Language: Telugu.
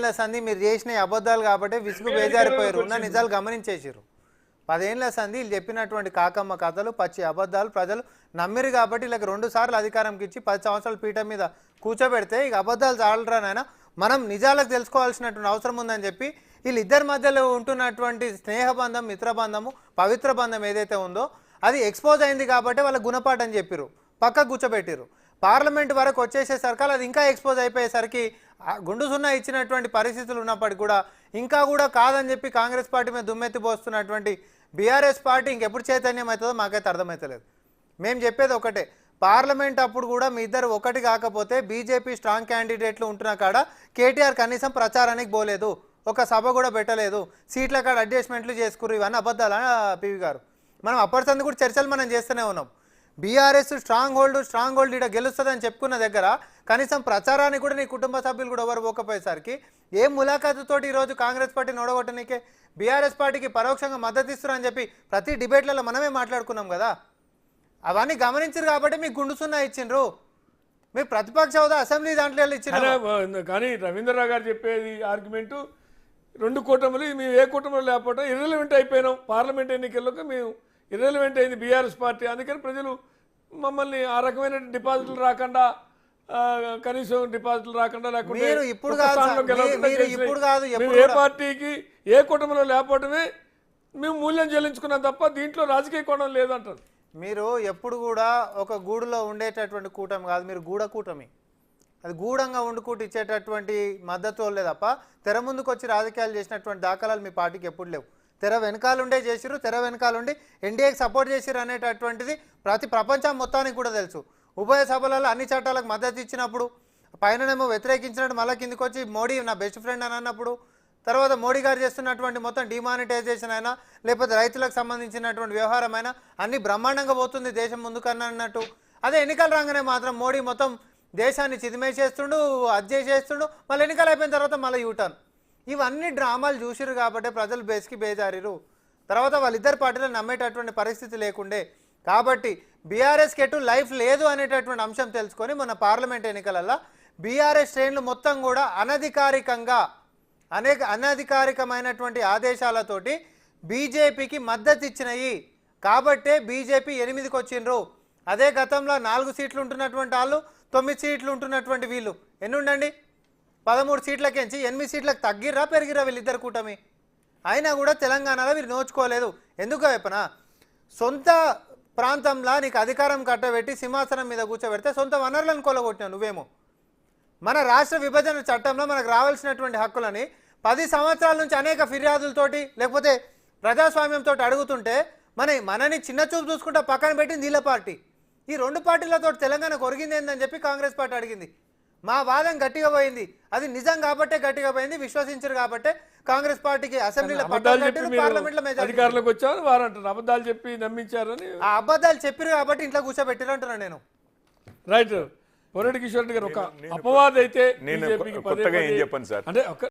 10 ఏళ్ల సంధి మీరు చేసిన అబద్ధాలు కాబట్టి విసుగు బేజారిపోయారు ఉన్న నిజాలు గమనించేసారు 10 ఏళ్ల సంధి వీళ్ళు చెప్పినటువంటి కాకమ్మ కథలు పచ్చి అబద్ధాలు ప్రజలు నమ్మిరు కాబట్టి వీళ్ళకి 2 సార్లు అధికారంకి ఇచ్చి 10 సంవత్సరాల పీఠం మీద కూర్చోబెడితే ఇక అబద్ధాలు చాలరా నాయన మనం నిజాలకు తెలుసుకోవాల్సినటువంటి అవసరం ఉందని చెప్పి వీళ్ళిద్దరి మధ్యలో ఉంటున్నటువంటి స్నేహబంధం మిత్రబంధము పవిత్ర బంధం ఏదైతే ఉందో అది ఎక్స్పోజ్ అయింది కాబట్టి వాళ్ళ గుణపాఠం చెప్పిరు పక్కకు కూర్చోబెట్టిరు పార్లమెంట్ వరకు వచ్చేసేసరికి అది ఇంకా ఎక్స్పోజ్ అయిపోయేసరికి గుండు సున్నా ఇచ్చినటువంటి పరిస్థితులు ఉన్నప్పటికీ కూడా ఇంకా కూడా కాదని చెప్పి కాంగ్రెస్ పార్టీ మీద దుమ్మెత్తి పోస్తున్నటువంటి బీఆర్ఎస్ పార్టీ ఇంకెప్పుడు చైతన్యం అవుతుందో మాకైతే అర్థమవుతలేదు మేము చెప్పేది ఒకటే పార్లమెంట్ అప్పుడు కూడా మీ ఇద్దరు ఒకటి కాకపోతే బీజేపీ స్ట్రాంగ్ క్యాండిడేట్లు ఉంటున్న కాడ కేటీఆర్ కనీసం ప్రచారానికి పోలేదు ఒక సభ కూడా పెట్టలేదు సీట్ల కాడ అడ్జస్ట్మెంట్లు చేసుకురు ఇవన్నీ అబద్ధాలా పివి గారు మనం అప్పటిసంది కూడా చర్చలు మనం చేస్తూనే ఉన్నాం బీఆర్ఎస్ స్ట్రాంగ్ హోల్డ్ ఇక్కడ గెలుస్తుందని చెప్పుకున్న దగ్గర కనీసం ప్రచారానికి కూడా నీ కుటుంబ సభ్యులు కూడా ఎవరు పోకపోయేసరికి ఏ ములాఖాతుతోటి ఈరోజు కాంగ్రెస్ పార్టీని ఓడగొట్టనీకే బీఆర్ఎస్ పార్టీకి పరోక్షంగా మద్దతు ఇస్తున్నారని చెప్పి ప్రతి డిబేట్లలో మనమే మాట్లాడుకున్నాం కదా అవన్నీ గమనించారు కాబట్టి మీకు గుండు సున్నా ఇచ్చిండ్రు మీరు ప్రతిపక్ష హోదా అసెంబ్లీ దాంట్లో ఇచ్చిన కానీ రవీంద్రరావు గారు చెప్పేది ఆర్గ్యుమెంటు 2 కూటములు మేము ఏ కూటములు లేకపోవడం ఇర్రెలవెంట్ అయిపోయినాం పార్లమెంట్ ఎన్నికల్లోకి మేము ఇర్రెలవెంట్ అయింది బీఆర్ఎస్ పార్టీ అందుకని ప్రజలు మమ్మల్ని ఆ రకమైన డిపాజిట్లు రాకుండా కనీసం డిపాజిట్లు రాకుండా లేకుండా ఏ పార్టీకి ఏ కూటమిలో లేకపోవడమే మేము మూల్యం చెల్లించుకున్నాం తప్ప దీంట్లో రాజకీయ కోణం లేదంటారు మీరు ఎప్పుడు కూడా ఒక గూడులో ఉండేటటువంటి కూటమి కాదు మీరు గూఢ కూటమి అది గూఢంగా ఉండుకుంటూ ఇచ్చేటటువంటి మద్దతు లేదు తప్ప తెర ముందుకు వచ్చి రాజకీయాలు చేసినటువంటి దాఖలాలు మీ పార్టీకి ఎప్పుడు లేవు తెర వెనకాలుండే చేసిరు తెర వెనకాలుండి ఎన్డీఏకి సపోర్ట్ చేసిరు అనేటటువంటిది ప్రపంచం మొత్తానికి కూడా తెలుసు ఉభయ సభలలో అన్ని చట్టాలకు మద్దతు ఇచ్చినప్పుడు పైననేమో వ్యతిరేకించినట్టు మళ్ళీ కిందికి వచ్చి మోడీ నా బెస్ట్ ఫ్రెండ్ అని అన్నప్పుడు తర్వాత మోడీ గారు చేస్తున్నటువంటి మొత్తం డిమానిటైజేషన్ అయినా లేకపోతే రైతులకు సంబంధించినటువంటి వ్యవహారం అయినా అన్ని బ్రహ్మాండంగా పోతుంది దేశం ముందుకన్నా అన్నట్టు అదే ఎన్నికలు రాగానే మాత్రం మోడీ మొత్తం దేశాన్ని చిదిమేసేస్తుండు అది చేసేస్తుండు మళ్ళీ ఎన్నికలు అయిపోయిన తర్వాత మళ్ళీ యూటర్న్ ఇవన్నీ డ్రామాలు చూసిరు కాబట్టి ప్రజలు బేస్కి బేజారిరు తర్వాత వాళ్ళిద్దరు పార్టీలు నమ్మేటటువంటి పరిస్థితి లేకుండే కాబట్టి బీఆర్ఎస్కి ఎటు లైఫ్ లేదు అనేటటువంటి అంశం తెలుసుకొని మొన్న పార్లమెంట్ ఎన్నికలలో బీఆర్ఎస్ శ్రేణులు మొత్తం కూడా అనధికారికమైనటువంటి ఆదేశాలతోటి బీజేపీకి మద్దతు ఇచ్చినాయి కాబట్టే బీజేపీ 8కి వచ్చిండ్రు అదే గతంలో 4 సీట్లు ఉంటున్నటువంటి వాళ్ళు 9 సీట్లు ఉంటున్నటువంటి వీళ్ళు ఎన్ని ఉండండి 13 సీట్లకించి 8 సీట్లకు తగ్గిర్రా పెరిగిరా వీళ్ళిద్దరు కూటమి అయినా కూడా తెలంగాణలో వీరు నోచుకోలేదు ఎందుకో చెప్పనా సొంత ప్రాంతంలో నీకు అధికారం కట్టబెట్టి సింహాసనం మీద కూర్చోబెడితే సొంత వనరులను కొలగొట్టినావు నువ్వేమో మన రాష్ట్ర విభజన చట్టంలో మనకు రావాల్సినటువంటి హక్కులని 10 సంవత్సరాల నుంచి అనేక ఫిర్యాదులతోటి లేకపోతే ప్రజాస్వామ్యంతో అడుగుతుంటే మనని చిన్న చూపు చూసుకుంటా పక్కన పెట్టింది వీళ్ళ పార్టీ ఈ 2 పార్టీలతో తెలంగాణ కొరిగింది ఏందని చెప్పి కాంగ్రెస్ పార్టీ అడిగింది మా వాదం గట్టిగా పోయింది అది నిజం కాబట్టే గట్టిగా పోయింది విశ్వసించరు కాబట్టే కాంగ్రెస్ పార్టీకి అసెంబ్లీలో పార్లమెంట్లో అధికారులకు వచ్చారు వారు అంటారు అబద్ధాలు చెప్పి నమ్మించారని ఆ అబద్ధాలు చెప్పారు కాబట్టి ఇంట్లో కూర్చోబెట్టారు అంటున్నాను నేను రైట్ పొరెడ్డి కిషోర్ రెడ్డి గారు ఒక అపవాదం అయితే నేను కొత్తగా ఏం చెప్పను సార్ అంటే